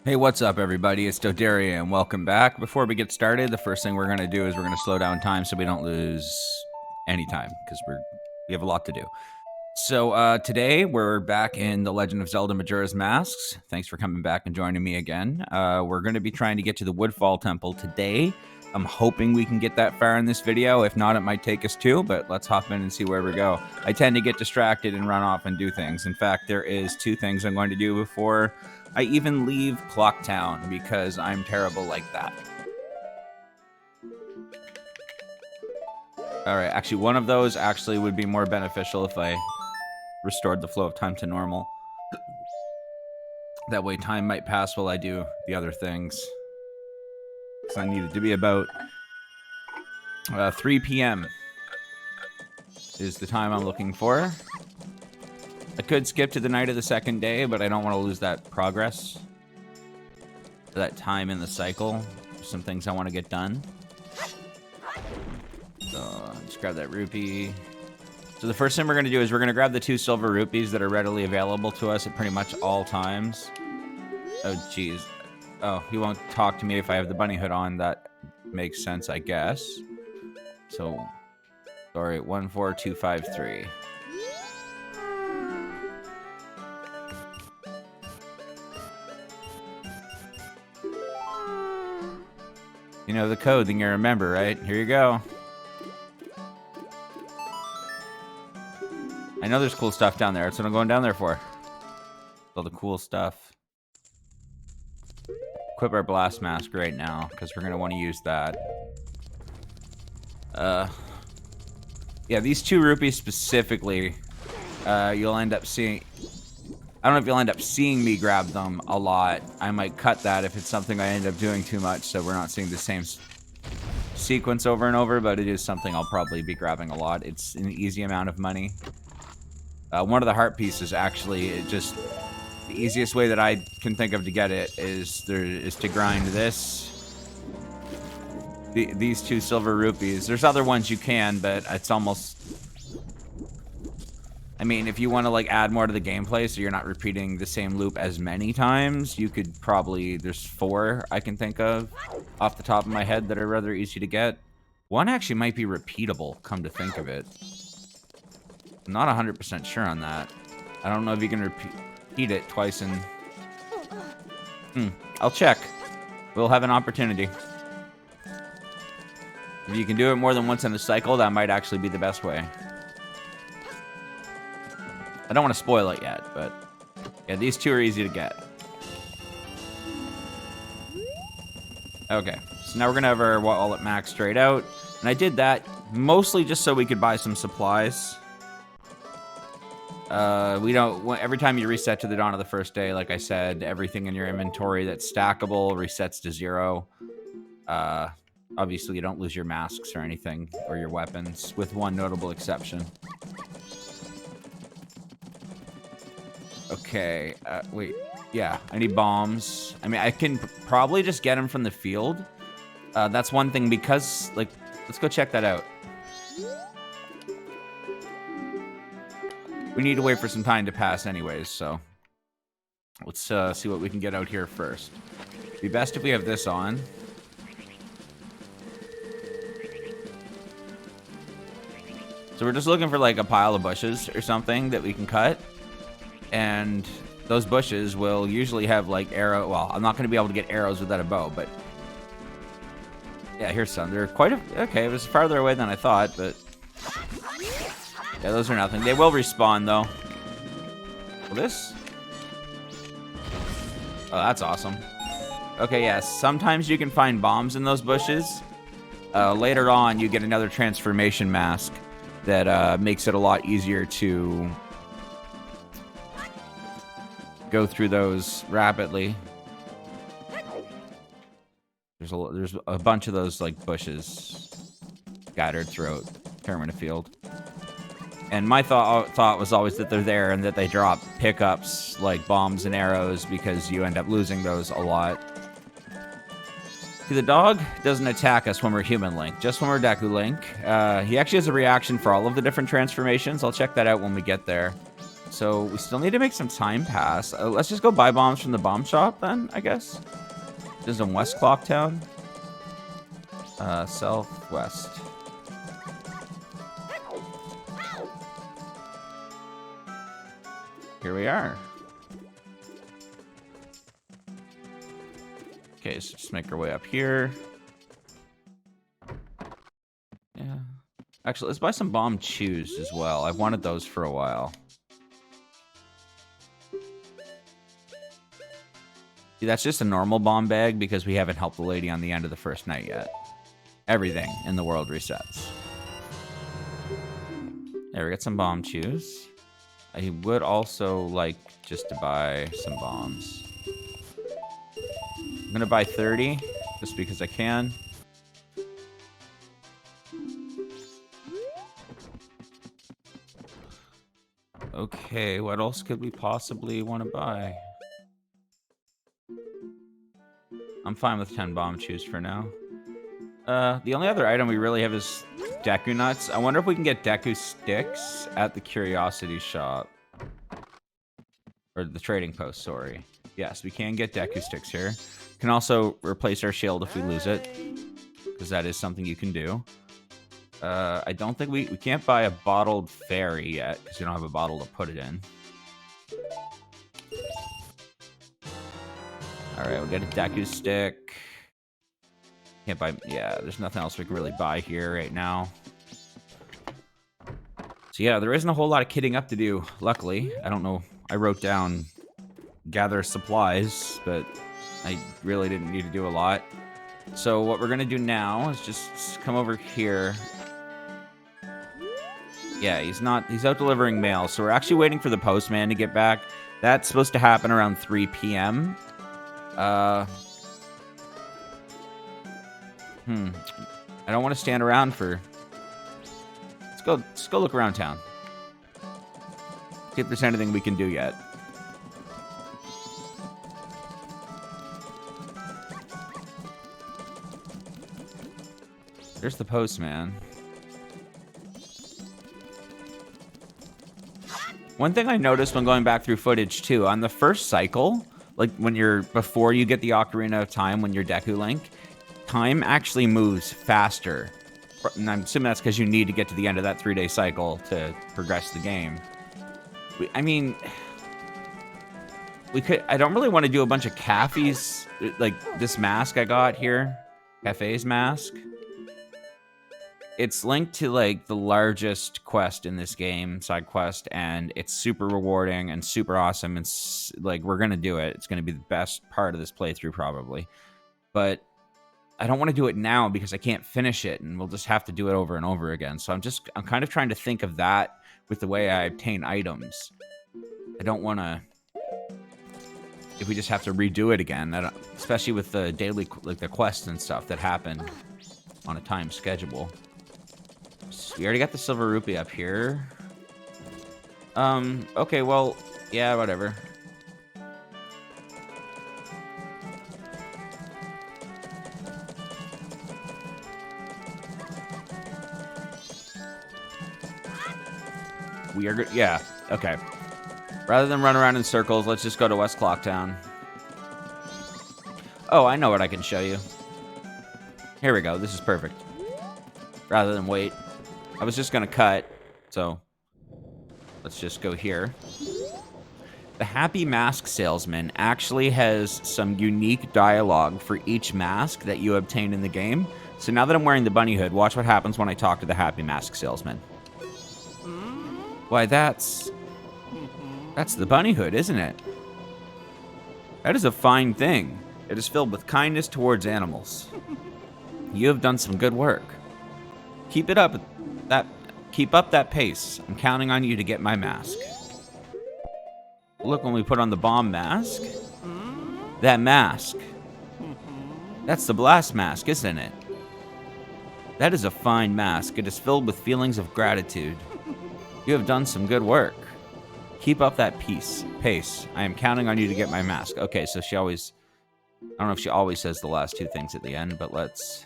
Hey, what's up, everybody? It's Dodaria, and welcome back. Before we get started, the first thing we're going to do is we're going to slow down time so we don't lose any time, because we have a lot to do. So today, we're back in The Legend of Zelda Majora's Masks. Thanks for coming back and joining me again. We're going to be trying to get to the Woodfall Temple today. I'm hoping we can get that far in this video. If not, it might take us two, but let's hop in and see where we go. I tend to get distracted and run off and do things. In fact, there is two things I'm going to do before I even leave Clock Town, because I'm terrible like that. Alright, actually one of those actually would be more beneficial if I restored the flow of time to normal. That way time might pass while I do the other things. So I need it to be about 3 p.m. is the time I'm looking for. I could skip to the night of the second day, but I don't want to lose that progress. That time in the cycle. Some things I want to get done. So, just grab that rupee. So the first thing we're going to do is we're going to grab the 2 silver rupees that are readily available to us at pretty much all times. Oh, jeez. Oh, he won't talk to me if I have the bunny hood on. That makes sense, I guess. So, sorry, 14253. You know the code, then you remember, right? Here you go. I know there's cool stuff down there. That's what I'm going down there for. All the cool stuff. Equip our blast mask right now, because we're going to want to use that. Yeah, these 2 rupees specifically, you'll end up seeing... I don't know if you'll end up seeing me grab them a lot. I might cut that if it's something I end up doing too much, so we're not seeing the same sequence over and over, but it is something I'll probably be grabbing a lot. It's an easy amount of money. One of the heart pieces, actually, the easiest way that I can think of to get it is to grind this. These 2 silver rupees. There's other ones you can, but it's almost... I mean, if you want to, like, add more to the gameplay so you're not repeating the same loop as many times, you could probably... There's 4 I can think of off the top of my head that are rather easy to get. One actually might be repeatable, come to think of it. I'm not 100% sure on that. I don't know if you can repeat it twice in... I'll check. We'll have an opportunity. If you can do it more than once in a cycle, that might actually be the best way. I don't want to spoil it yet, but... Yeah, these 2 are easy to get. Okay, so now we're going to have our wallet max straight out. And I did that mostly just so we could buy some supplies. We don't... Every time you reset to the dawn of the first day, like I said, everything in your inventory that's stackable resets to 0. Obviously, you don't lose your masks or anything, or your weapons, with one notable exception. Okay, wait. Yeah, I need bombs. I mean, I can probably just get them from the field. That's one thing, because, like, let's go check that out. We need to wait for some time to pass anyways, so... Let's see what we can get out here first. It'd be best if we have this on. So we're just looking for, like, a pile of bushes or something that we can cut. And those bushes will usually have, like, arrow... Well, I'm not going to be able to get arrows without a bow, but... Yeah, here's some. They're quite a... Okay, it was farther away than I thought, but... Yeah, those are nothing. They will respawn, though. Well, this... Oh, that's awesome. Okay, yeah, sometimes you can find bombs in those bushes. Later on, you get another transformation mask that makes it a lot easier to... go through those rapidly. There's a bunch of those, like, bushes scattered throughout Termina Field. And my thought was always that they're there and that they drop pickups like bombs and arrows, because you end up losing those a lot. See, the dog doesn't attack us when we're Human Link, just when we're Deku Link. He actually has a reaction for all of the different transformations. I'll check that out when we get there. So we still need to make some time pass. Let's just go buy bombs from the bomb shop then, I guess. This is in West Clocktown. Southwest. Here we are. Okay, so just make our way up here. Yeah. Actually, let's buy some bomb chews as well. I've wanted those for a while. See, that's just a normal bomb bag because we haven't helped the lady on the end of the first night yet. Everything in the world resets. There, we got some bomb chews. I would also like just to buy some bombs. I'm gonna buy 30 just because I can. Okay, what else could we possibly want to buy? I'm fine with 10 bomb chews for now. The only other item we really have is Deku Nuts. I wonder if we can get Deku Sticks at the Curiosity Shop. Or the Trading Post, sorry. Yes, we can get Deku Sticks here. Can also replace our shield if we lose it. Because that is something you can do. I don't think we can't buy a bottled fairy yet. Because we don't have a bottle to put it in. Alright, we'll get a Deku Stick. Can't buy... Yeah, there's nothing else we can really buy here right now. So yeah, there isn't a whole lot of kitting up to do, luckily. I don't know. I wrote down gather supplies, but I really didn't need to do a lot. So what we're going to do now is just come over here. Yeah, he's out delivering mail, so we're actually waiting for the postman to get back. That's supposed to happen around 3 p.m. I don't want to stand around for... Let's go look around town. See if there's anything we can do yet. There's the postman. One thing I noticed when going back through footage too, on the first cycle, like before you get the Ocarina of Time, when you're Deku Link, time actually moves faster. And I'm assuming that's because you need to get to the end of that 3-day cycle to progress the game. I mean, I don't really want to do a bunch of cafes, like this mask I got here, Cafe's mask. It's linked to like the largest quest in this game, side quest, and it's super rewarding and super awesome. It's like, we're gonna do it. It's gonna be the best part of this playthrough probably. But I don't want to do it now because I can't finish it, and we'll just have to do it over and over again. So I'm kind of trying to think of that with the way I obtain items. I don't want to, if we just have to redo it again, especially with the daily, like the quests and stuff that happen on a time schedule. So we already got the silver rupee up here. Okay, well, yeah, whatever. We are good. Yeah, okay. Rather than run around in circles, let's just go to West Clocktown. Oh, I know what I can show you. Here we go. This is perfect. Rather than wait. I was just going to cut, so let's just go here. The Happy Mask Salesman actually has some unique dialogue for each mask that you obtain in the game. So now that I'm wearing the bunny hood, watch what happens when I talk to the Happy Mask Salesman. Why, that's the bunny hood, isn't it? That is a fine thing. It is filled with kindness towards animals. You have done some good work. Keep up that pace. I'm counting on you to get my mask. Look, when we put on the bomb mask. That mask. That's the blast mask, isn't it? That is a fine mask. It is filled with feelings of gratitude. You have done some good work. Keep up that pace. I am counting on you to get my mask. Okay, so she always... I don't know if she always says the last two things at the end, but let's...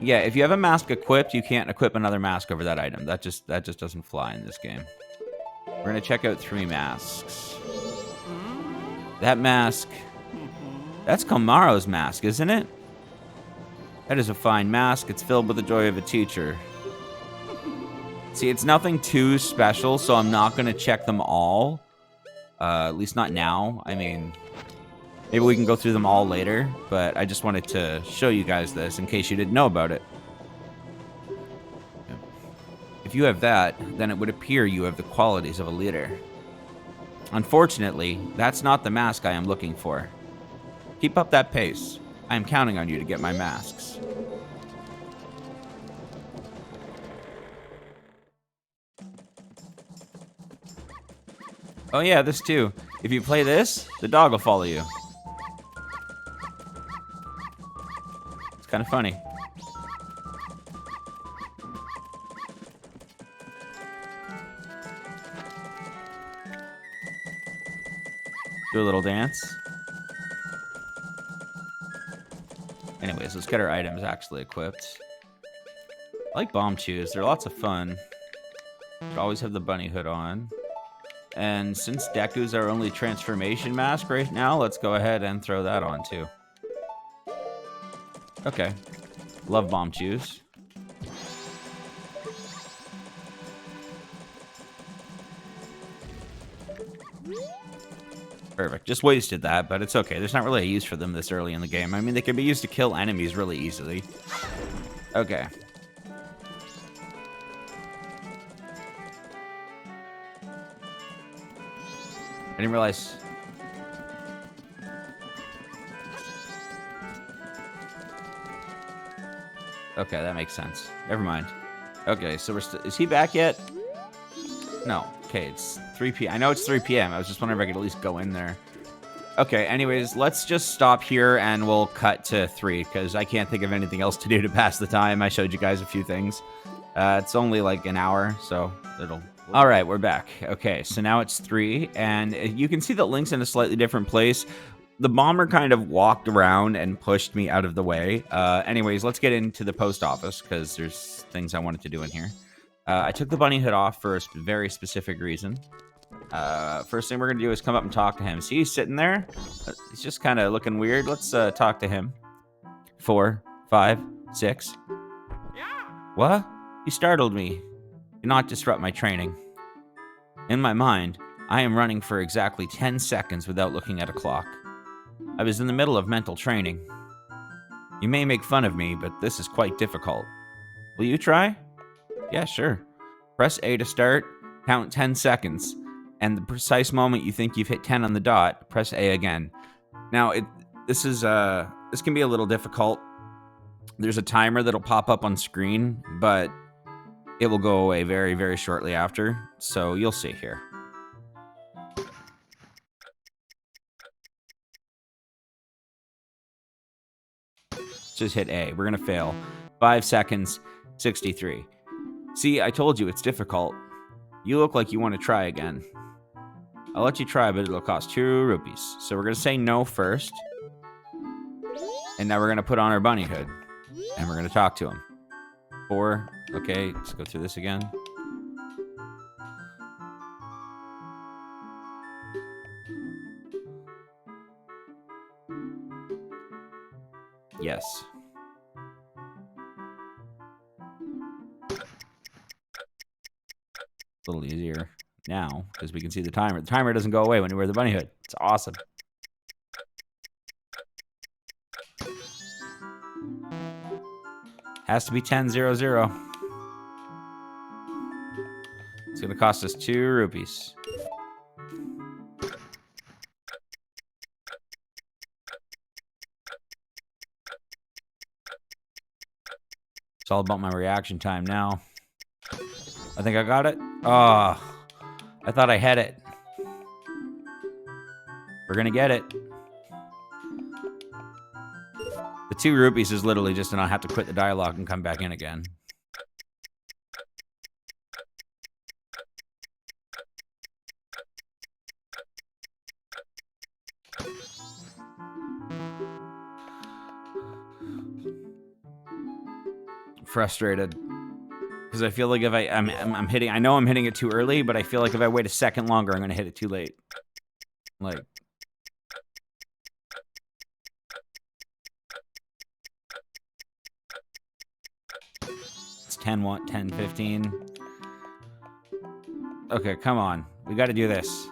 Yeah, if you have a mask equipped, you can't equip another mask over that item. That just doesn't fly in this game. We're gonna check out 3 masks. That mask, that's Kamaro's mask, isn't it? That is a fine mask. It's filled with the joy of a teacher. See, it's nothing too special, so I'm not gonna check them all. At least not now. I mean, maybe we can go through them all later, but I just wanted to show you guys this in case you didn't know about it. If you have that, then it would appear you have the qualities of a leader. Unfortunately, that's not the mask I am looking for. Keep up that pace. I am counting on you to get my masks. Oh yeah, this too. If you play this, the dog will follow you. It's kind of funny. Do a little dance. Anyways, let's get our items actually equipped. I like bomb chews. They're lots of fun. Should always have the bunny hood on. And since Deku's our only transformation mask right now, let's go ahead and throw that on too. Okay. Love bomb chews. Perfect. Just wasted that, but it's okay. There's not really a use for them this early in the game. I mean, they can be used to kill enemies really easily. Okay. I didn't realize... Okay, that makes sense. Never mind. Okay, so we're is he back yet? No. Okay, it's 3 p.m. I know it's 3 p.m. I was just wondering if I could at least go in there. Okay, anyways, let's just stop here and we'll cut to 3, because I can't think of anything else to do to pass the time. I showed you guys a few things. It's only like an hour, so it'll... All right, we're back. Okay, so now it's 3, and you can see that Link's in a slightly different place. The bomber kind of walked around and pushed me out of the way. Anyways, let's get into the post office, because there's things I wanted to do in here. I took the bunny hood off for a very specific reason. First thing we're going to do is come up and talk to him. See, he's sitting there? He's just kind of looking weird. Let's talk to him. 4, 5, 6. Yeah. What? You startled me. Do not disrupt my training. In my mind, I am running for exactly 10 seconds without looking at a clock. I was in the middle of mental training. You may make fun of me, but this is quite difficult. Will you try? Yeah, sure. Press A to start, count 10 seconds, and the precise moment you think you've hit 10 on the dot, press A again. Now, this can be a little difficult. There's a timer that'll pop up on screen, but it will go away very, very shortly after, so you'll see here. Just hit A. We're gonna fail. 5 seconds, 63. See, I told you it's difficult. You look like you want to try again. I'll let you try, but it'll cost 2 rupees. So we're gonna say no first. And now we're gonna put on our bunny hood. And we're gonna talk to him. 4. Okay, let's go through this again. Yes. A little easier now, because we can see the timer. The timer doesn't go away when you wear the bunny hood. It's awesome. Has to be 10-0-0. It's going to cost us 2 rupees. It's all about my reaction time now. I think I got it. Oh, I thought I had it. We're going to get it. The 2 rupees is literally just to not have to quit the dialogue and come back in again. frustrated because I feel like if I'm hitting, I know I'm hitting it too early, but I feel like if I wait a second longer, I'm gonna hit it too late. Like, it's 10, 15. Okay, come on, we got to do this.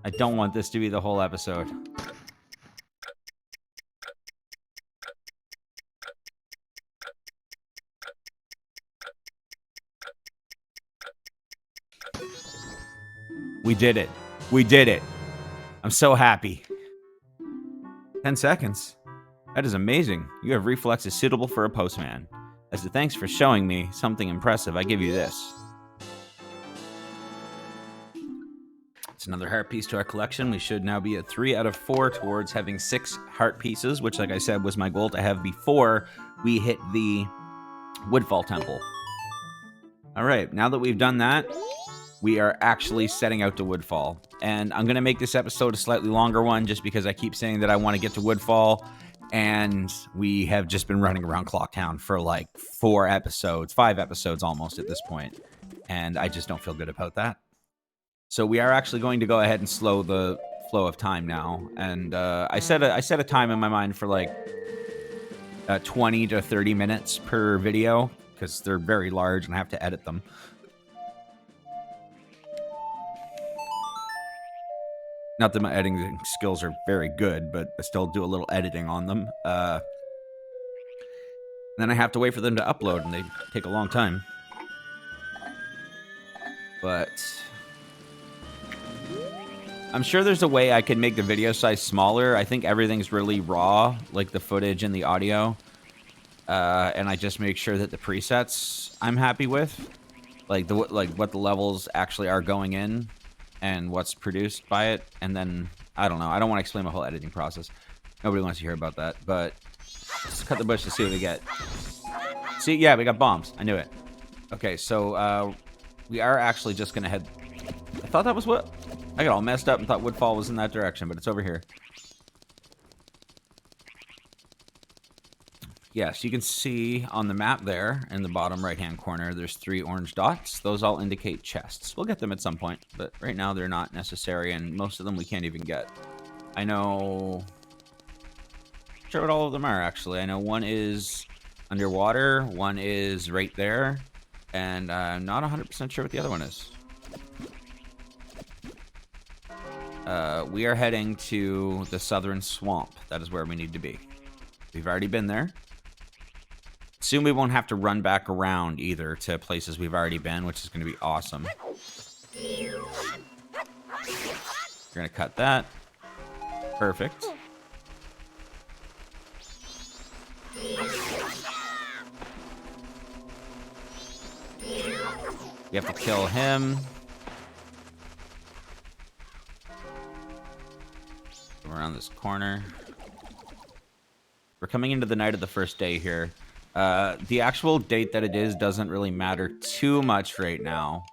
I don't want this to be the whole episode. We did it. We did it. I'm so happy. 10 seconds. That is amazing. You have reflexes suitable for a postman. As a thanks for showing me something impressive, I give you this. It's another heart piece to our collection. We should now be at 3 out of 4 towards having 6 heart pieces, which, like I said, was my goal to have before we hit the Woodfall Temple. All right, now that we've done that, we are actually setting out to Woodfall. And I'm going to make this episode a slightly longer one just because I keep saying that I want to get to Woodfall. And we have just been running around Clocktown for like 5 episodes almost at this point. And I just don't feel good about that. So we are actually going to go ahead and slow the flow of time now. And I set a time in my mind for like 20 to 30 minutes per video because they're very large and I have to edit them. Not that my editing skills are very good, but I still do a little editing on them. Then I have to wait for them to upload, and they take a long time. But I'm sure there's a way I could make the video size smaller. I think everything's really raw, like the footage and the audio. And I just make sure that the presets I'm happy with, like what the levels actually are going in. And what's produced by it, and then, I don't know. I don't want to explain my whole editing process. Nobody wants to hear about that, but let's cut the bush to see what we get. See, yeah, we got bombs. I knew it. Okay, so we are actually just going to head... I thought that was what... I got all messed up and thought Woodfall was in that direction, but it's over here. Yes, you can see on the map there in the bottom right-hand corner, there's 3 orange dots. Those all indicate chests. We'll get them at some point, but right now they're not necessary, and most of them we can't even get. I know... I'm not sure what all of them are, actually. I know one is underwater, one is right there, and I'm not 100% sure what the other one is. We are heading to the southern swamp. That is where we need to be. We've already been there. Soon we won't have to run back around either to places we've already been, which is going to be awesome. We're going to cut that. Perfect. We have to kill him. Come around this corner. We're coming into the night of the first day here. The actual date that it is doesn't really matter too much right now.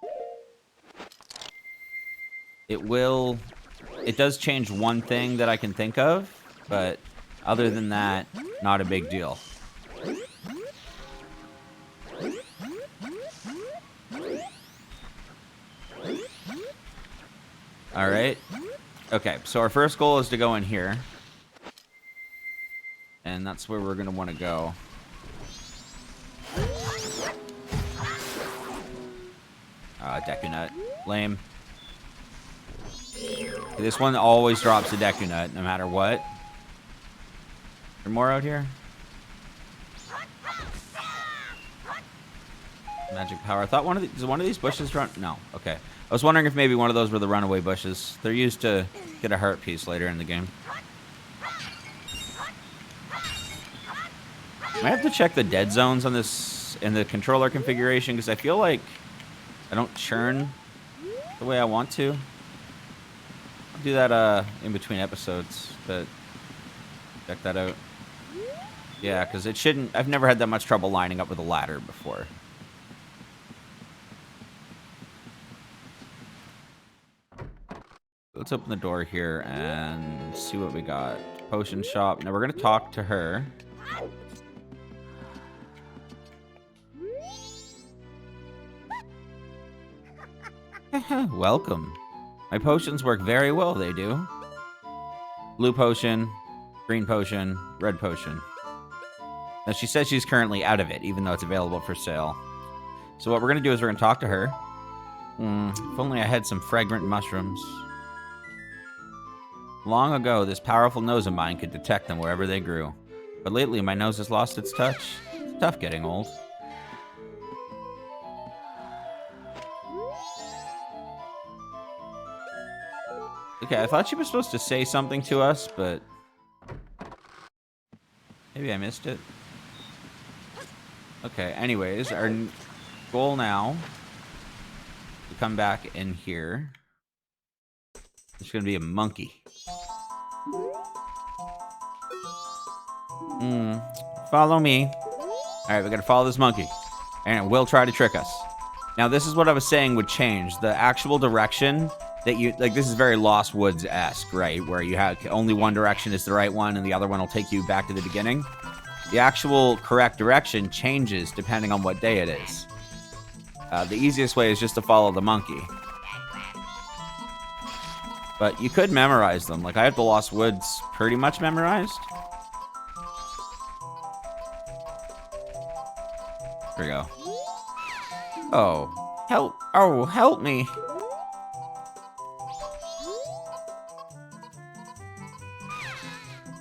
It does change one thing that I can think of, but other than that, not a big deal. All right. Okay, so our first goal is to go in here. And that's where we're going to want to go. Deku Nut. Lame. This one always drops a Deku Nut, no matter what. Is there more out here? Magic power. I thought does one of these bushes run? No. Okay. I was wondering if maybe one of those were the runaway bushes. They're used to get a heart piece later in the game. I have to check the dead zones on this in the controller configuration because I feel like I don't churn the way I want to. I'll do that in between episodes, but check that out. Yeah, because it shouldn't... I've never had that much trouble lining up with a ladder before. Let's open the door here and see what we got. Potion shop. Now we're going to talk to her. Welcome. My potions work very well, they do. Blue potion, green potion, red potion. Now, she says she's currently out of it, even though it's available for sale. So what we're going to do is we're going to talk to her. If only I had some fragrant mushrooms. Long ago, this powerful nose of mine could detect them wherever they grew. But lately, my nose has lost its touch. It's tough getting old. Okay, I thought she was supposed to say something to us, but maybe I missed it. Okay, anyways, our goal now to come back in here. There's gonna be a monkey. Follow me. Alright, we gotta follow this monkey. And it will try to trick us. Now, this is what I was saying would change. The actual direction that you... Like, this is very Lost Woods-esque, right? Where you have only one direction is the right one, and the other one will take you back to the beginning. The actual correct direction changes depending on what day it is. The easiest way is just to follow the monkey. But you could memorize them. Like, I have the Lost Woods pretty much memorized. Here we go. Oh, help. Oh, help me.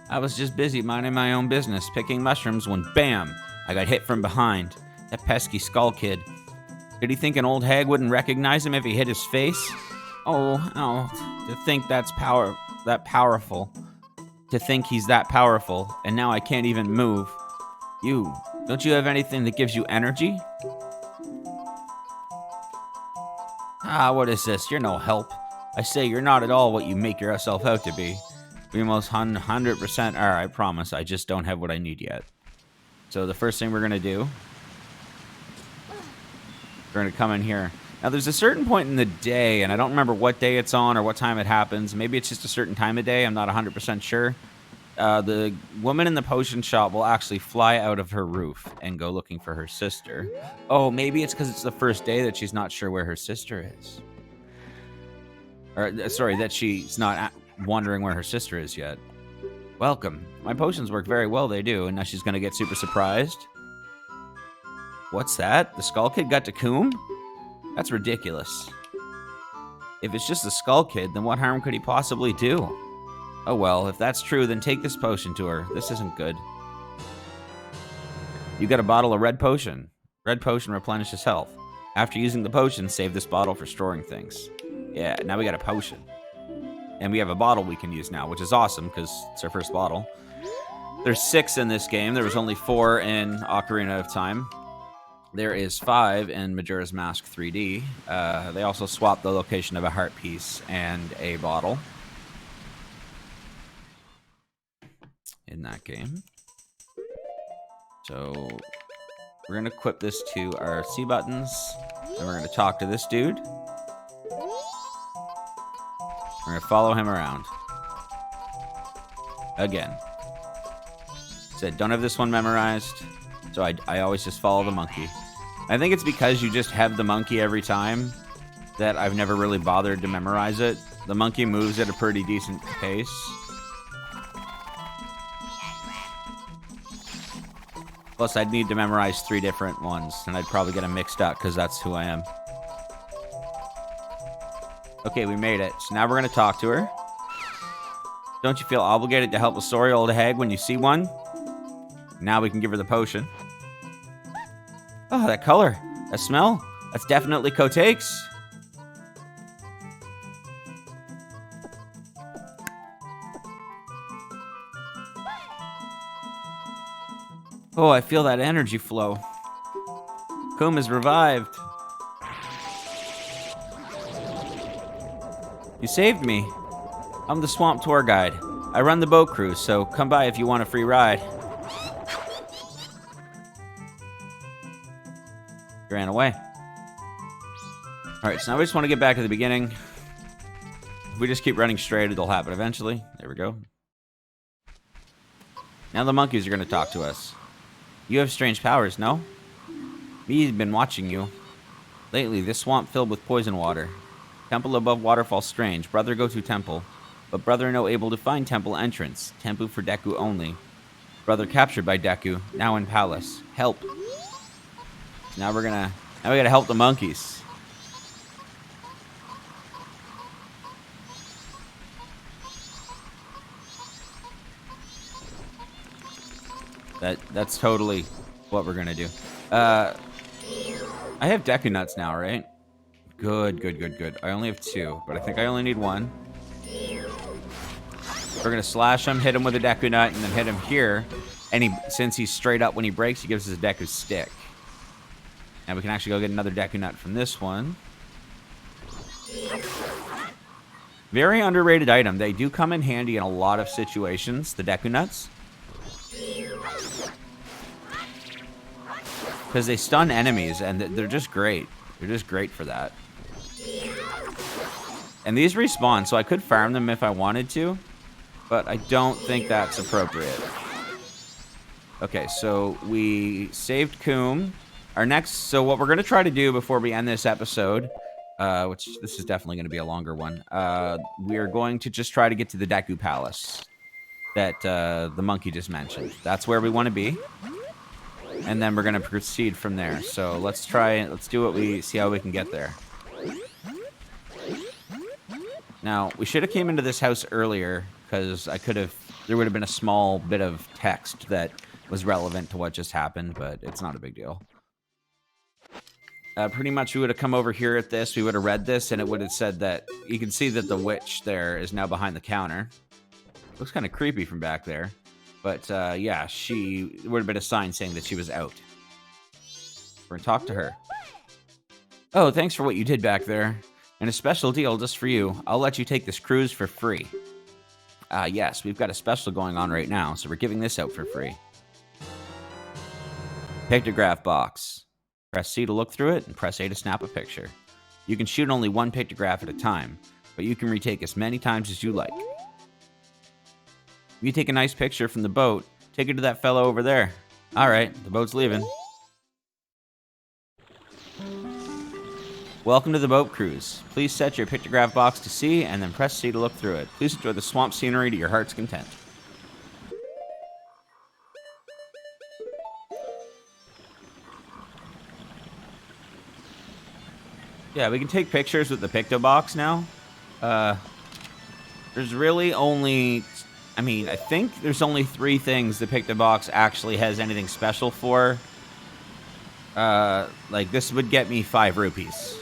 I was just busy minding my own business, picking mushrooms, when bam, I got hit from behind. That pesky skull kid. Did he think an old hag wouldn't recognize him if he hit his face? Oh, to think that's powerful. To think he's that powerful, and now I can't even move. Don't you have anything that gives you energy? Ah, what is this? You're no help. I say you're not at all what you make yourself out to be. We most 100% are, I promise. I just don't have what I need yet. So the first thing we're going to do, we're going to come in here. Now, there's a certain point in the day, and I don't remember what day it's on or what time it happens. Maybe it's just a certain time of day. I'm not 100% sure. The woman in the potion shop will actually fly out of her roof and go looking for her sister. Oh, maybe it's because it's the first day that she's not sure where her sister is. Or, sorry, that she's not wondering where her sister is yet. Welcome. My potions work very well, they do, and now she's going to get super surprised. What's that? The Skull Kid got to Coombe? That's ridiculous. If it's just the Skull Kid, then what harm could he possibly do? Oh well, if that's true, then take this potion to her. This isn't good. You got a bottle of red potion. Red potion replenishes health. After using the potion, save this bottle for storing things. Yeah, now we got a potion. And we have a bottle we can use now, which is awesome, because it's our first bottle. There's 6 in this game. There was only 4 in Ocarina of Time. There is 5 in Majora's Mask 3D. They also swapped the location of a heart piece and a bottle in that game. So we're going to equip this to our C buttons, and we're going to talk to this dude. We're going to follow him around. Again. Said, don't have this one memorized, so I always just follow the monkey. I think it's because you just have the monkey every time that I've never really bothered to memorize it. The monkey moves at a pretty decent pace. Plus, I'd need to memorize 3 different ones, and I'd probably get them mixed up, because that's who I am. Okay, we made it. So now we're going to talk to her. Don't you feel obligated to help a sorry old hag when you see one? Now we can give her the potion. Oh, that color. That smell. That's definitely Kotex. Oh, I feel that energy flow. Coombe is revived. You saved me. I'm the swamp tour guide. I run the boat cruise, so come by if you want a free ride. He ran away. Alright, so now we just want to get back to the beginning. If we just keep running straight, it'll happen eventually. There we go. Now the monkeys are going to talk to us. You have strange powers, no? Me's been watching you. Lately, this swamp filled with poison water. Temple above waterfall strange. Brother go to temple. But brother no able to find temple entrance. Temple for Deku only. Brother captured by Deku. Now in palace. Help. Now we gotta help the monkeys. That's totally what we're gonna do. I have Deku nuts now, right? Good. I only have 2, but I think I only need 1. We're gonna slash him, hit him with a Deku nut, and then hit him here. And since he's straight up when he breaks, he gives us a Deku stick. And we can actually go get another Deku nut from this one. Very underrated item. They do come in handy in a lot of situations, the Deku nuts. Because they stun enemies, and they're just great. They're just great for that. And these respawn, so I could farm them if I wanted to, but I don't think that's appropriate. Okay, so we saved Coom. So what we're going to try to do before we end this episode, which this is definitely going to be a longer one, we are going to just try to get to the Deku Palace that the monkey just mentioned. That's where we want to be. And then we're going to proceed from there. So let's see how we can get there. Now, we should have came into this house earlier, because there would have been a small bit of text that was relevant to what just happened, but it's not a big deal. Pretty much we would have come over here at this, we would have read this, and it would have said that, you can see that the witch there is now behind the counter. Looks kind of creepy from back there. But, yeah, there would have been a sign saying that she was out. We're going to talk to her. Oh, thanks for what you did back there. And a special deal just for you. I'll let you take this cruise for free. Yes, we've got a special going on right now, so we're giving this out for free. Pictograph box. Press C to look through it, and press A to snap a picture. You can shoot only 1 pictograph at a time, but you can retake as many times as you like. If you take a nice picture from the boat, take it to that fellow over there. Alright, the boat's leaving. Welcome to the boat cruise. Please set your pictograph box to C and then press C to look through it. Please enjoy the swamp scenery to your heart's content. Yeah, we can take pictures with the picto box now. There's really only... I think there's only 3 things the picto box actually has anything special for. Like, this would get me 5 rupees.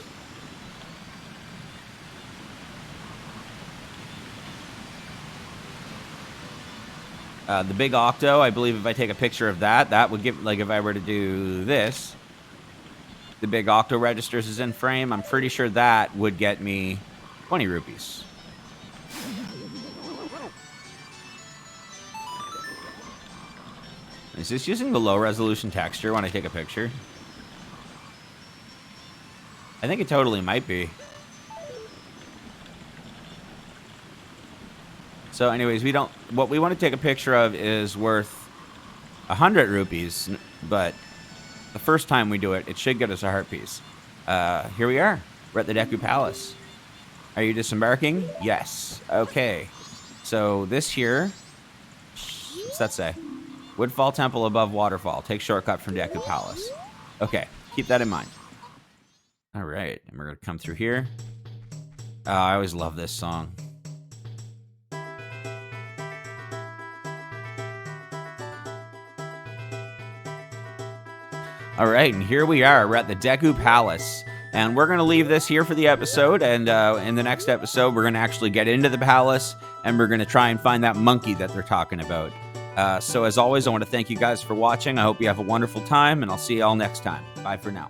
The big octo, I believe if I take a picture of that would give, like, if I were to do this, the big octo registers is in frame. I'm pretty sure that would get me 20 rupees. Is this using the low resolution texture when I take a picture? I think it totally might be. So anyways, what we want to take a picture of is worth 100 rupees, but the first time we do it, it should get us a heart piece. Here we are. We're at the Deku Palace. Are you disembarking? Yes. Okay. So this here, what's that say? Woodfall Temple above waterfall. Take shortcut from Deku Palace. Okay, keep that in mind. All right, and we're gonna come through here. Oh, I always love this song. All right, and here we are. We're at the Deku Palace. And we're going to leave this here for the episode. And in the next episode, we're going to actually get into the palace. And we're going to try and find that monkey that they're talking about. So as always, I want to thank you guys for watching. I hope you have a wonderful time. And I'll see you all next time. Bye for now.